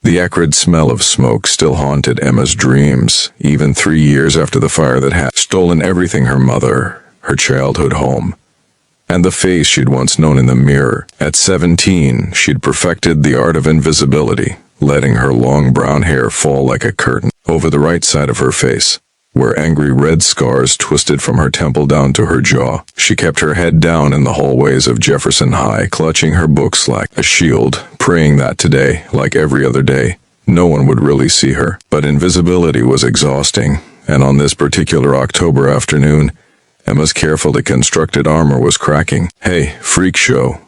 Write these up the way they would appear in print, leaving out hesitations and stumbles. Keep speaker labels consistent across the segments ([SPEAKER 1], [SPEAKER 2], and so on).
[SPEAKER 1] The acrid smell of smoke still haunted Emma's dreams, even 3 years after the fire that had stolen everything: her mother, her childhood home, and the face she'd once known in the mirror. At 17, she'd perfected the art of invisibility, letting her long brown hair fall like a curtain over the right side of her face, where angry red scars twisted from her temple down to her jaw. She kept her head down in the hallways of Jefferson High, clutching her books like a shield, praying that today, like every other day, no one would really see her. But invisibility was exhausting, and on this particular October afternoon, Emma's carefully constructed armor was cracking. "Hey, freak show."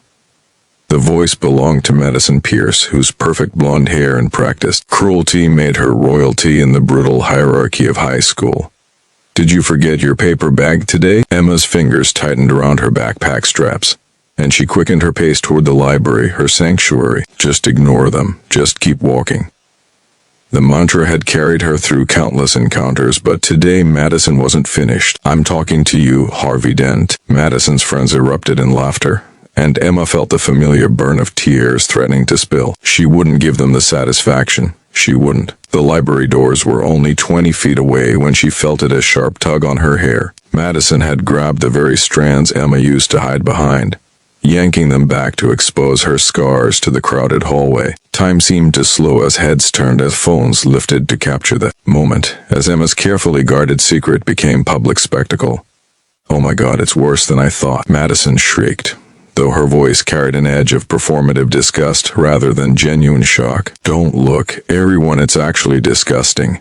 [SPEAKER 1] The voice belonged to Madison Pierce, whose perfect blonde hair and practiced cruelty made her royalty in the brutal hierarchy of high school. "Did you forget your paper bag today?" Emma's fingers tightened around her backpack straps, and she quickened her pace toward the library, her sanctuary. Just ignore them. Just keep walking. The mantra had carried her through countless encounters, but today Madison wasn't finished. "I'm talking to you, Harvey Dent." Madison's friends erupted in laughter, and Emma felt the familiar burn of tears threatening to spill. She wouldn't give them the satisfaction. She wouldn't. The library doors were only 20 feet away when she felt it a sharp tug on her hair. Madison had grabbed the very strands Emma used to hide behind, yanking them back to expose her scars to the crowded hallway. Time seemed to slow as heads turned, as phones lifted to capture the moment, as Emma's carefully guarded secret became public spectacle. "Oh my God, it's worse than I thought," Madison shrieked, though her voice carried an edge of performative disgust rather than genuine shock. "Don't look, everyone, it's actually disgusting."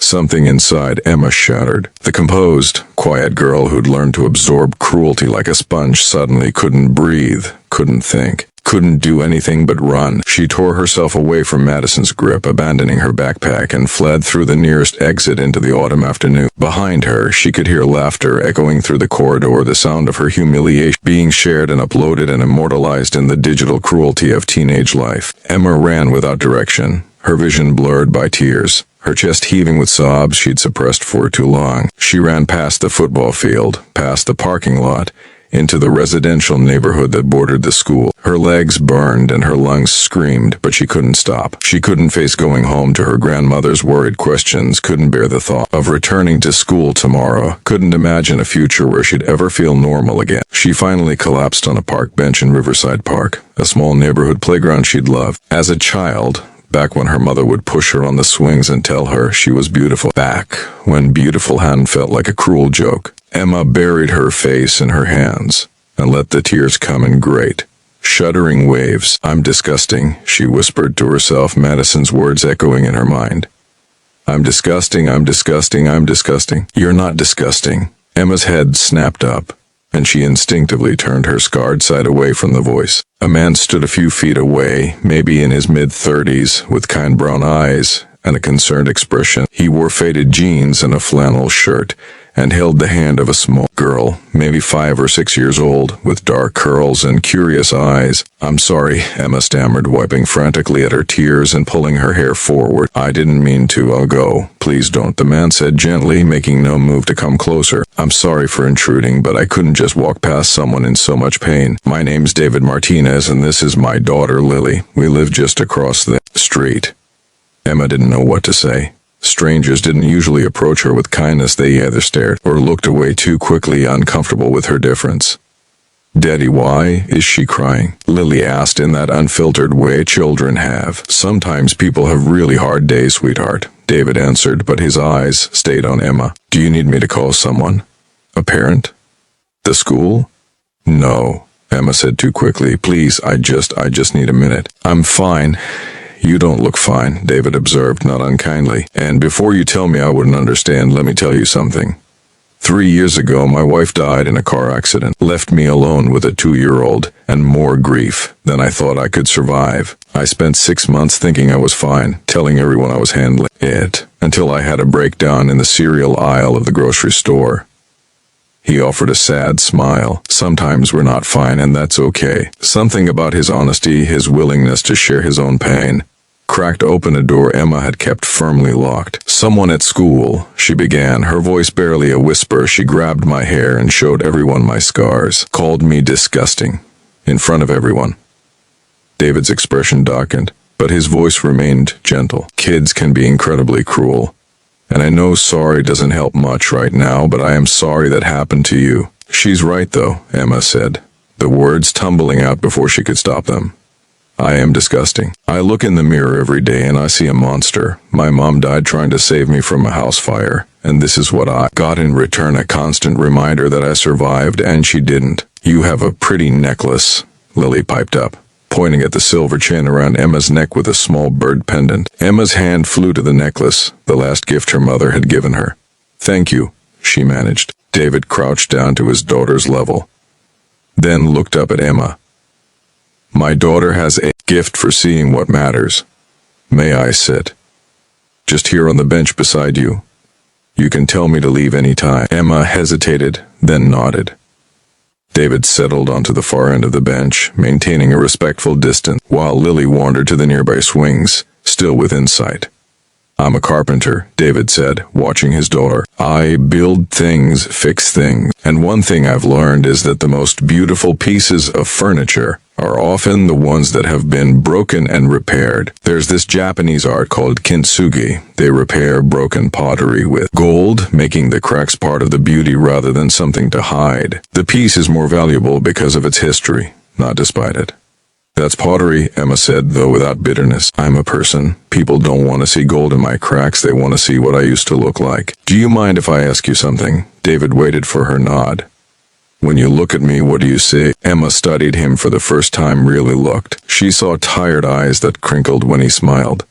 [SPEAKER 1] Something inside Emma shattered. The composed, quiet girl who'd learned to absorb cruelty like a sponge suddenly couldn't breathe, couldn't think, couldn't do anything but run. She tore herself away from Madison's grip, abandoning her backpack, and fled through the nearest exit into the autumn afternoon. Behind her, she could hear laughter echoing through the corridor, the sound of her humiliation being shared and uploaded and immortalized in the digital cruelty of teenage life. Emma ran without direction, her vision blurred by tears, her chest heaving with sobs she'd suppressed for too long. She ran past the football field, past the parking lot, into the residential neighborhood that bordered the school. Her legs burned and her lungs screamed, but she couldn't stop. She couldn't face going home to her grandmother's worried questions, couldn't bear the thought of returning to school tomorrow, couldn't imagine a future where she'd ever feel normal again. She finally collapsed on a park bench in Riverside Park, a small neighborhood playground she'd loved. As a child, back when her mother would push her on the swings and tell her she was beautiful. Back when beautiful hadn't felt like a cruel joke. Emma buried her face in her hands and let the tears come in great, shuddering waves. "I'm disgusting," she whispered to herself, Madison's words echoing in her mind. "I'm disgusting, I'm disgusting, I'm disgusting." "You're not disgusting." Emma's head snapped up, and she instinctively turned her scarred side away from the voice. A man stood a few feet away, maybe in his mid-30s, with kind brown eyes and a concerned expression. He wore faded jeans and a flannel shirt, and held the hand of a small girl, maybe 5 or 6 years old, with dark curls and curious eyes. "I'm sorry," Emma stammered, wiping frantically at her tears and pulling her hair forward. "I didn't mean to. I'll go." "Please don't," the man said gently, making no move to come closer. "I'm sorry for intruding, but I couldn't just walk past someone in so much pain. My name's David Martinez, and this is my daughter, Lily. We live just across the street." Emma didn't know what to say. Strangers didn't usually approach her with kindness. They either stared or looked away too quickly, uncomfortable with her difference. "Daddy, why is she crying?" Lily asked in that unfiltered way children have. "Sometimes people have really hard days, sweetheart," David answered, but his eyes stayed on Emma. "Do you need me to call someone? A parent? The school?" "No," Emma said too quickly. "Please, I just need a minute." "I'm fine." "You don't look fine," David observed, not unkindly. "And before you tell me I wouldn't understand, let me tell you something. 3 years ago, my wife died in a car accident, left me alone with a 2-year-old, and more grief than I thought I could survive. I spent 6 months thinking I was fine, telling everyone I was handling it, until I had a breakdown in the cereal aisle of the grocery store." He offered a sad smile. "Sometimes we're not fine, and that's okay." Something about his honesty, his willingness to share his own pain, cracked open a door Emma had kept firmly locked. "Someone at school," she began, her voice barely a whisper. She grabbed my hair and showed everyone my scars. "Called me disgusting. In front of everyone." David's expression darkened, but his voice remained gentle. Kids can be incredibly cruel. And I know sorry doesn't help much right now, but I am sorry that happened to you. She's right though, Emma said, the words tumbling out before she could stop them. I am disgusting. I look in the mirror every day and I see a monster. My mom died trying to save me from a house fire, and this is what I got in return, a constant reminder that I survived and she didn't. You have a pretty necklace, Lily piped up, pointing at the silver chain around Emma's neck with a small bird pendant. Emma's hand flew to the necklace, the last gift her mother had given her. Thank you, she managed. David crouched down to his daughter's level, then looked up at Emma. My daughter has a gift for seeing what matters. May I sit? Just here on the bench beside you. You can tell me to leave any time. Emma hesitated, then nodded. David settled onto the far end of the bench, maintaining a respectful distance, while Lily wandered to the nearby swings, still within sight. I'm a carpenter, David said, watching his daughter. I build things, fix things, and one thing I've learned is that the most beautiful pieces of furniture are often the ones that have been broken and repaired. There's this Japanese art called kintsugi. They repair broken pottery with gold, making the cracks part of the beauty rather than something to hide. The piece is more valuable because of its history, not despite it. That's pottery, Emma said, though without bitterness. I'm a person. People don't want to see gold in my cracks. They want to see what I used to look like. Do you mind if I ask you something? David waited for her nod. When you look at me, what do you see? Emma studied him for the first time, really looked. She saw tired eyes that crinkled when he smiled.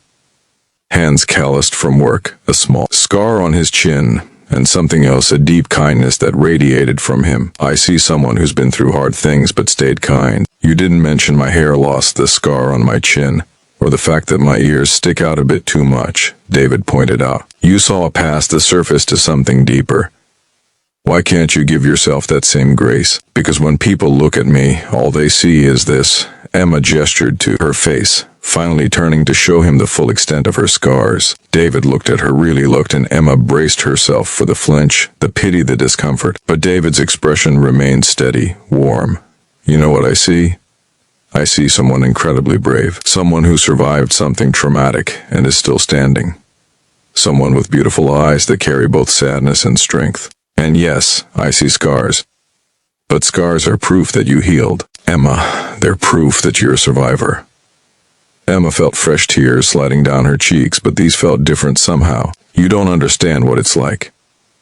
[SPEAKER 1] Hands calloused from work, a small scar on his chin, and something else, a deep kindness that radiated from him. I see someone who's been through hard things but stayed kind. You didn't mention my hair loss, the scar on my chin, or the fact that my ears stick out a bit too much, David pointed out. You saw past the surface to something deeper. Why can't you give yourself that same grace? Because when people look at me, all they see is this. Emma gestured to her face, finally turning to show him the full extent of her scars. David looked at her, really looked, and Emma braced herself for the flinch, the pity, the discomfort. But David's expression remained steady, warm. You know what I see? I see someone incredibly brave, someone who survived something traumatic and is still standing. Someone with beautiful eyes that carry both sadness and strength. And yes, I see scars. But scars are proof that you healed. Emma, they're proof that you're a survivor. Emma felt fresh tears sliding down her cheeks, but these felt different somehow. You don't understand what it's like.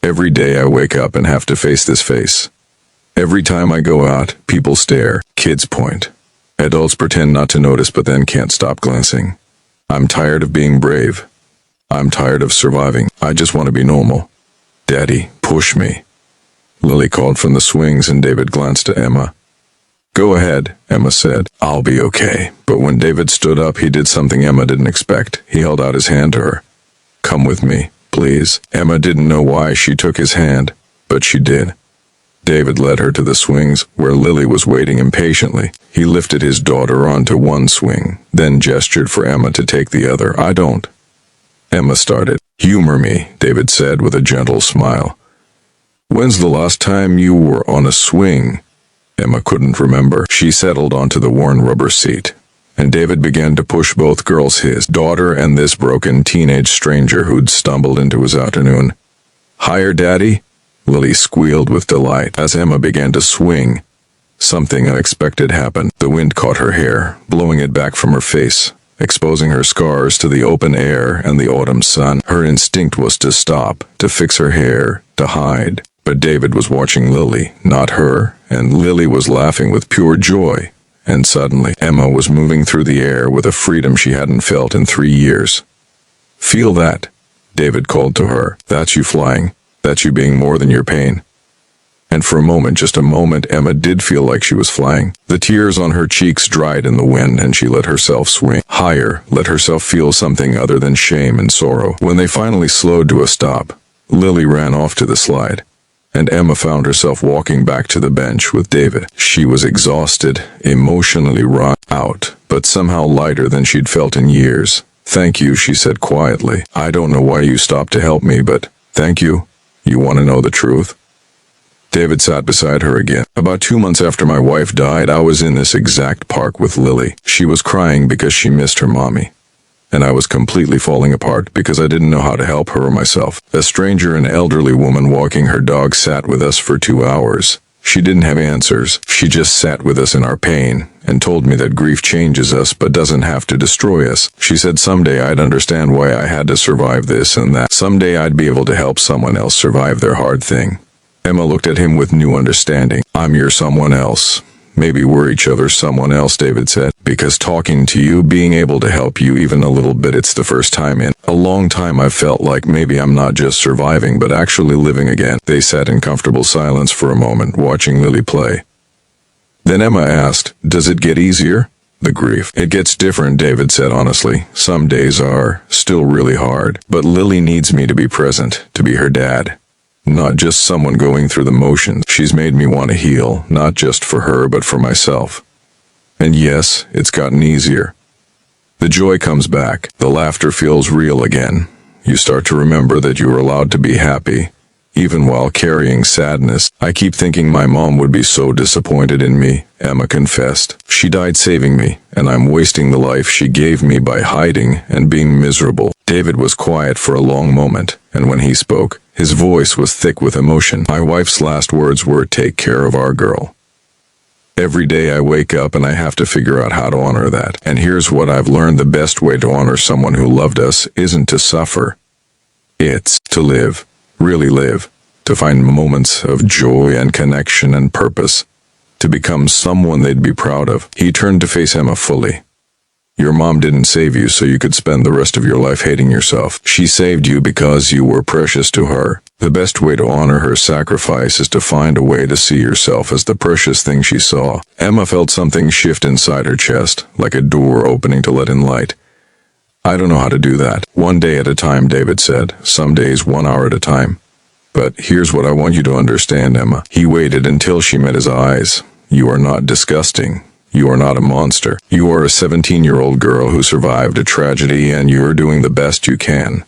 [SPEAKER 1] Every day I wake up and have to face this face. Every time I go out, people stare, kids point. Adults pretend not to notice but then can't stop glancing. I'm tired of being brave. I'm tired of surviving. I just want to be normal. Daddy, push me. Lily called from the swings and David glanced at Emma. Go ahead, Emma said. I'll be okay. But when David stood up, he did something Emma didn't expect. He held out his hand to her. Come with me, please. Emma didn't know why she took his hand, but she did. David led her to the swings, where Lily was waiting impatiently. He lifted his daughter onto one swing, then gestured for Emma to take the other. I don't. Emma started. Humor me, David said with a gentle smile. When's the last time you were on a swing? Emma couldn't remember. She settled onto the worn rubber seat, and David began to push both girls, his daughter and this broken teenage stranger who'd stumbled into his afternoon. Higher, Daddy? Lily squealed with delight. As Emma began to swing, something unexpected happened. The wind caught her hair, blowing it back from her face, exposing her scars to the open air and the autumn sun. Her instinct was to stop, to fix her hair, to hide. But David was watching Lily, not her, and Lily was laughing with pure joy. And suddenly, Emma was moving through the air with a freedom she hadn't felt in 3 years. Feel that, David called to her. That's you flying. That's you being more than your pain. And for a moment, just a moment, Emma did feel like she was flying. The tears on her cheeks dried in the wind, and she let herself swing higher, let herself feel something other than shame and sorrow. When they finally slowed to a stop, Lily ran off to the slide, and Emma found herself walking back to the bench with David. She was exhausted, emotionally wrung out, but somehow lighter than she'd felt in years. Thank you, she said quietly. I don't know why you stopped to help me, but thank you. You want to know the truth? David sat beside her again. About 2 months after my wife died, I was in this exact park with Lily. She was crying because she missed her mommy. and I was completely falling apart because I didn't know how to help her or myself. A stranger, an elderly woman walking her dog, sat with us for 2 hours. She didn't have answers. She just sat with us in our pain and told me that grief changes us but doesn't have to destroy us. She said someday I'd understand why I had to survive this and that. Someday I'd be able to help someone else survive their hard thing. Emma looked at him with new understanding. I'm your someone else. Maybe we're each other's someone else, David said, because talking to you, being able to help you even a little bit, it's the first time in a long time I've felt like maybe I'm not just surviving but actually living again. They sat in comfortable silence for a moment, watching Lily play. Then Emma asked, does it get easier? The grief. It gets different, David said honestly. Some days are still really hard, but Lily needs me to be present, to be her dad. Not just someone going through the motions. She's made me want to heal, not just for her, but for myself. And yes, it's gotten easier. The joy comes back. The laughter feels real again. You start to remember that you are allowed to be happy, even while carrying sadness. I keep thinking my mom would be so disappointed in me, Emma confessed. She died saving me, and I'm wasting the life she gave me by hiding and being miserable. David was quiet for a long moment, and when he spoke, his voice was thick with emotion. My wife's last words were, take care of our girl. Every day I wake up and I have to figure out how to honor that. And here's what I've learned: the best way to honor someone who loved us isn't to suffer. It's to live, really live, to find moments of joy and connection and purpose, to become someone they'd be proud of. He turned to face Emma fully. Your mom didn't save you so you could spend the rest of your life hating yourself. She saved you because you were precious to her. The best way to honor her sacrifice is to find a way to see yourself as the precious thing she saw. Emma felt something shift inside her chest, like a door opening to let in light. I don't know how to do that. One day at a time, David said. Some days 1 hour at a time. But here's what I want you to understand, Emma. He waited until she met his eyes. You are not disgusting. You are not a monster. You are a 17-year-old girl who survived a tragedy, and you're doing the best you can.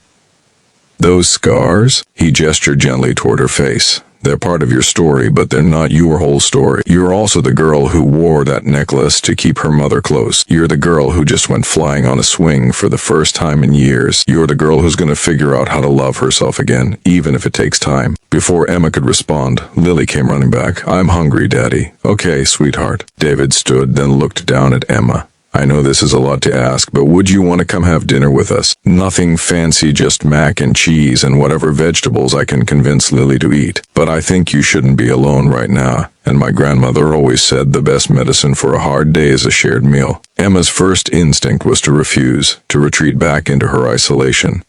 [SPEAKER 1] Those scars? He gestured gently toward her face. They're part of your story, but they're not your whole story. You're also the girl who wore that necklace to keep her mother close. You're the girl who just went flying on a swing for the first time in years. You're the girl who's going to figure out how to love herself again, even if it takes time. Before Emma could respond, Lily came running back. I'm hungry, Daddy. Okay, sweetheart. David stood, then looked down at Emma. I know this is a lot to ask, but would you want to come have dinner with us? Nothing fancy, just mac and cheese and whatever vegetables I can convince Lily to eat. But I think you shouldn't be alone right now. And my grandmother always said the best medicine for a hard day is a shared meal. Emma's first instinct was to refuse, to retreat back into her isolation.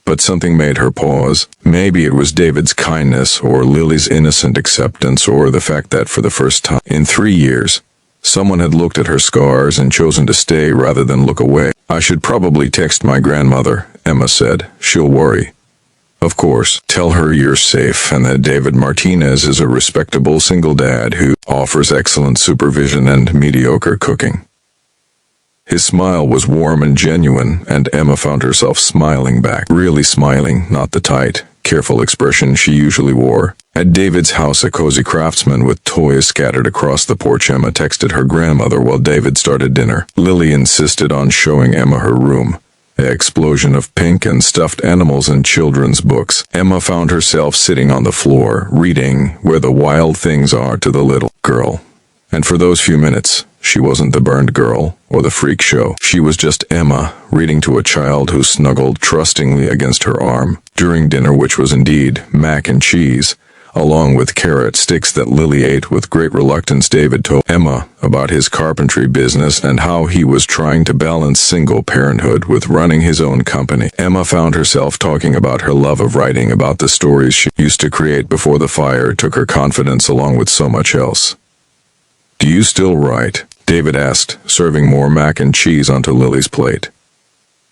[SPEAKER 1] But something made her pause. Maybe it was David's kindness, or Lily's innocent acceptance, or the fact that for the first time in 3 years, someone had looked at her scars and chosen to stay rather than look away. I should probably text my grandmother, Emma said. She'll worry. Of course, tell her you're safe and that David Martinez is a respectable single dad who offers excellent supervision and mediocre cooking. His smile was warm and genuine, and Emma found herself smiling back. Really smiling, not the tight, careful expression she usually wore. At David's house, a cozy craftsman with toys scattered across the porch, Emma texted her grandmother while David started dinner. Lily insisted on showing Emma her room. An explosion of pink and stuffed animals and children's books. Emma found herself sitting on the floor, reading Where the Wild Things Are to the Little Girl. And for those few minutes, she wasn't the burned girl or the freak show. She was just Emma, reading to a child who snuggled trustingly against her arm. During dinner, which was indeed mac and cheese, along with carrot sticks that Lily ate with great reluctance, David told Emma about his carpentry business and how he was trying to balance single parenthood with running his own company. Emma found herself talking about her love of writing, about the stories she used to create before the fire took her confidence along with so much else. Do you still write? David asked, serving more mac and cheese onto Lily's plate.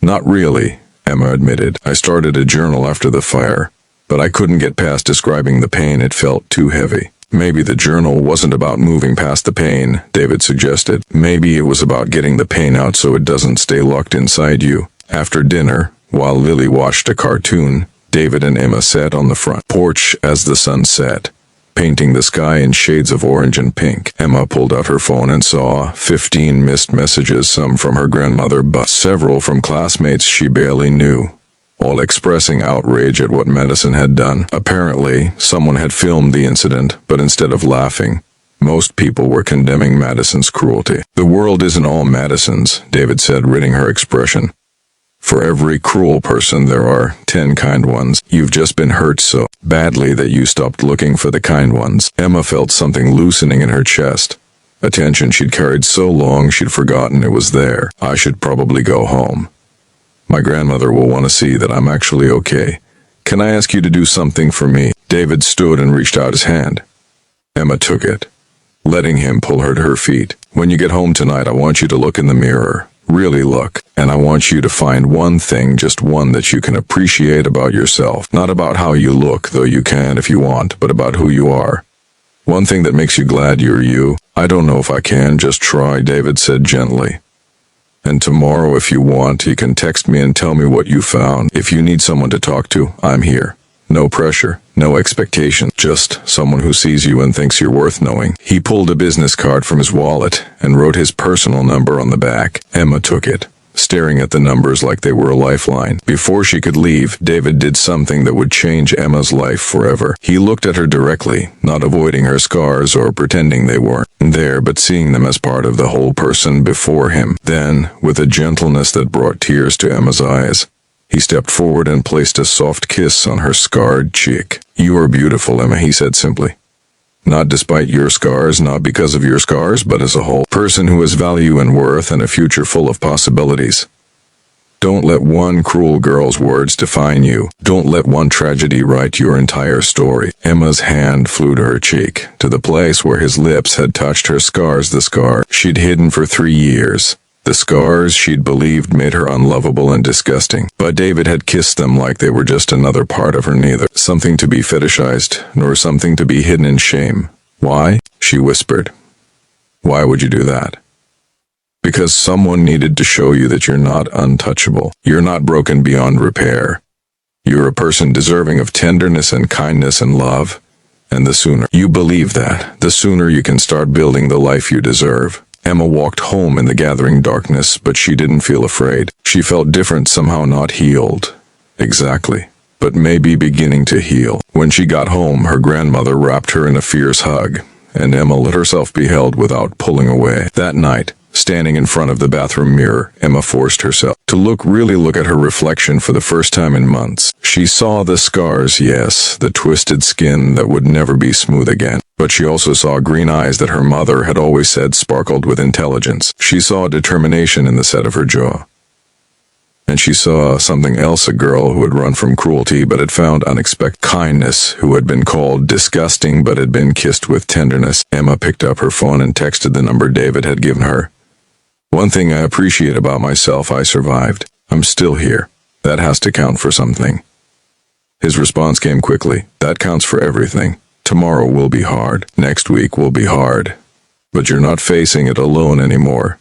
[SPEAKER 1] Not really, Emma admitted. I started a journal after the fire, but I couldn't get past describing the pain. It felt too heavy. Maybe the journal wasn't about moving past the pain, David suggested. Maybe it was about getting the pain out so it doesn't stay locked inside you. After dinner, while Lily watched a cartoon, David and Emma sat on the front porch as the sun set. painting the sky in shades of orange and pink. Emma pulled out her phone and saw 15 missed messages, some from her grandmother, but several from classmates she barely knew, all expressing outrage at what Madison had done. Apparently, someone had filmed the incident, but instead of laughing, most people were condemning Madison's cruelty. "The world isn't all Madison's," David said, reading her expression. "For every cruel person, there are 10 kind ones. You've just been hurt so badly that you stopped looking for the kind ones." Emma felt something loosening in her chest, a tension she'd carried so long she'd forgotten it was there. "I should probably go home. My grandmother will want to see that I'm actually okay. Can I ask you to do something for me?" David stood and reached out his hand. Emma took it, letting him pull her to her feet. "When you get home tonight, I want you to look in the mirror. Really look. And I want you to find one thing, just one, that you can appreciate about yourself. Not about how you look, though you can if you want, but about who you are. One thing that makes you glad you're you." "I don't know if I can, just try," David said gently. "And tomorrow, if you want, you can text me and tell me what you found. If you need someone to talk to, I'm here. No pressure, no expectation, just someone who sees you and thinks you're worth knowing." He pulled a business card from his wallet and wrote his personal number on the back. Emma took it, staring at the numbers like they were a lifeline. Before she could leave, David did something that would change Emma's life forever. He looked at her directly, not avoiding her scars or pretending they weren't there, but seeing them as part of the whole person before him. Then, with a gentleness that brought tears to Emma's eyes, he stepped forward and placed a soft kiss on her scarred cheek. "You are beautiful, Emma," he said simply. "Not despite your scars, not because of your scars, but as a whole person who has value and worth and a future full of possibilities. Don't let one cruel girl's words define you. Don't let one tragedy write your entire story." Emma's hand flew to her cheek, to the place where his lips had touched her scars, the scar she'd hidden for 3 years. The scars she'd believed made her unlovable and disgusting, but David had kissed them like they were just another part of her, neither something to be fetishized, nor something to be hidden in shame. "Why?" she whispered. "Why would you do that?" "Because someone needed to show you that you're not untouchable. You're not broken beyond repair. You're a person deserving of tenderness and kindness and love, and the sooner you believe that, the sooner you can start building the life you deserve." Emma walked home in the gathering darkness, but she didn't feel afraid. She felt different, somehow not healed. Exactly. But maybe beginning to heal. When she got home, her grandmother wrapped her in a fierce hug, and Emma let herself be held without pulling away. That night, standing in front of the bathroom mirror, Emma forced herself to really look at her reflection for the first time in months. She saw the scars, yes, the twisted skin that would never be smooth again. But she also saw green eyes that her mother had always said sparkled with intelligence. She saw determination in the set of her jaw. And she saw something else, a girl who had run from cruelty but had found unexpected kindness, who had been called disgusting but had been kissed with tenderness. Emma picked up her phone and texted the number David had given her. "One thing I appreciate about myself, I survived. I'm still here. That has to count for something." His response came quickly. "That counts for everything. Tomorrow will be hard. Next week will be hard. But you're not facing it alone anymore.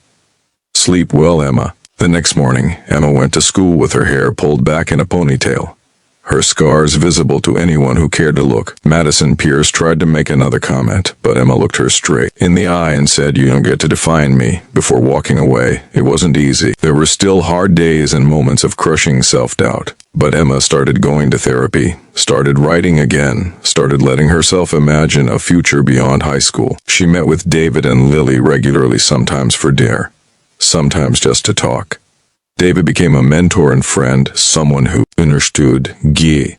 [SPEAKER 1] Sleep well, Emma." The next morning, Emma went to school with her hair pulled back in a ponytail, her scars visible to anyone who cared to look. Madison Pierce tried to make another comment, but Emma looked her straight in the eye and said, "You don't get to define me," before walking away. It wasn't easy. There were still hard days and moments of crushing self-doubt. But Emma started going to therapy, started writing again, started letting herself imagine a future beyond high school. She met with David and Lily regularly, sometimes for dinner, sometimes just to talk. David became a mentor and friend, someone who understood Guy.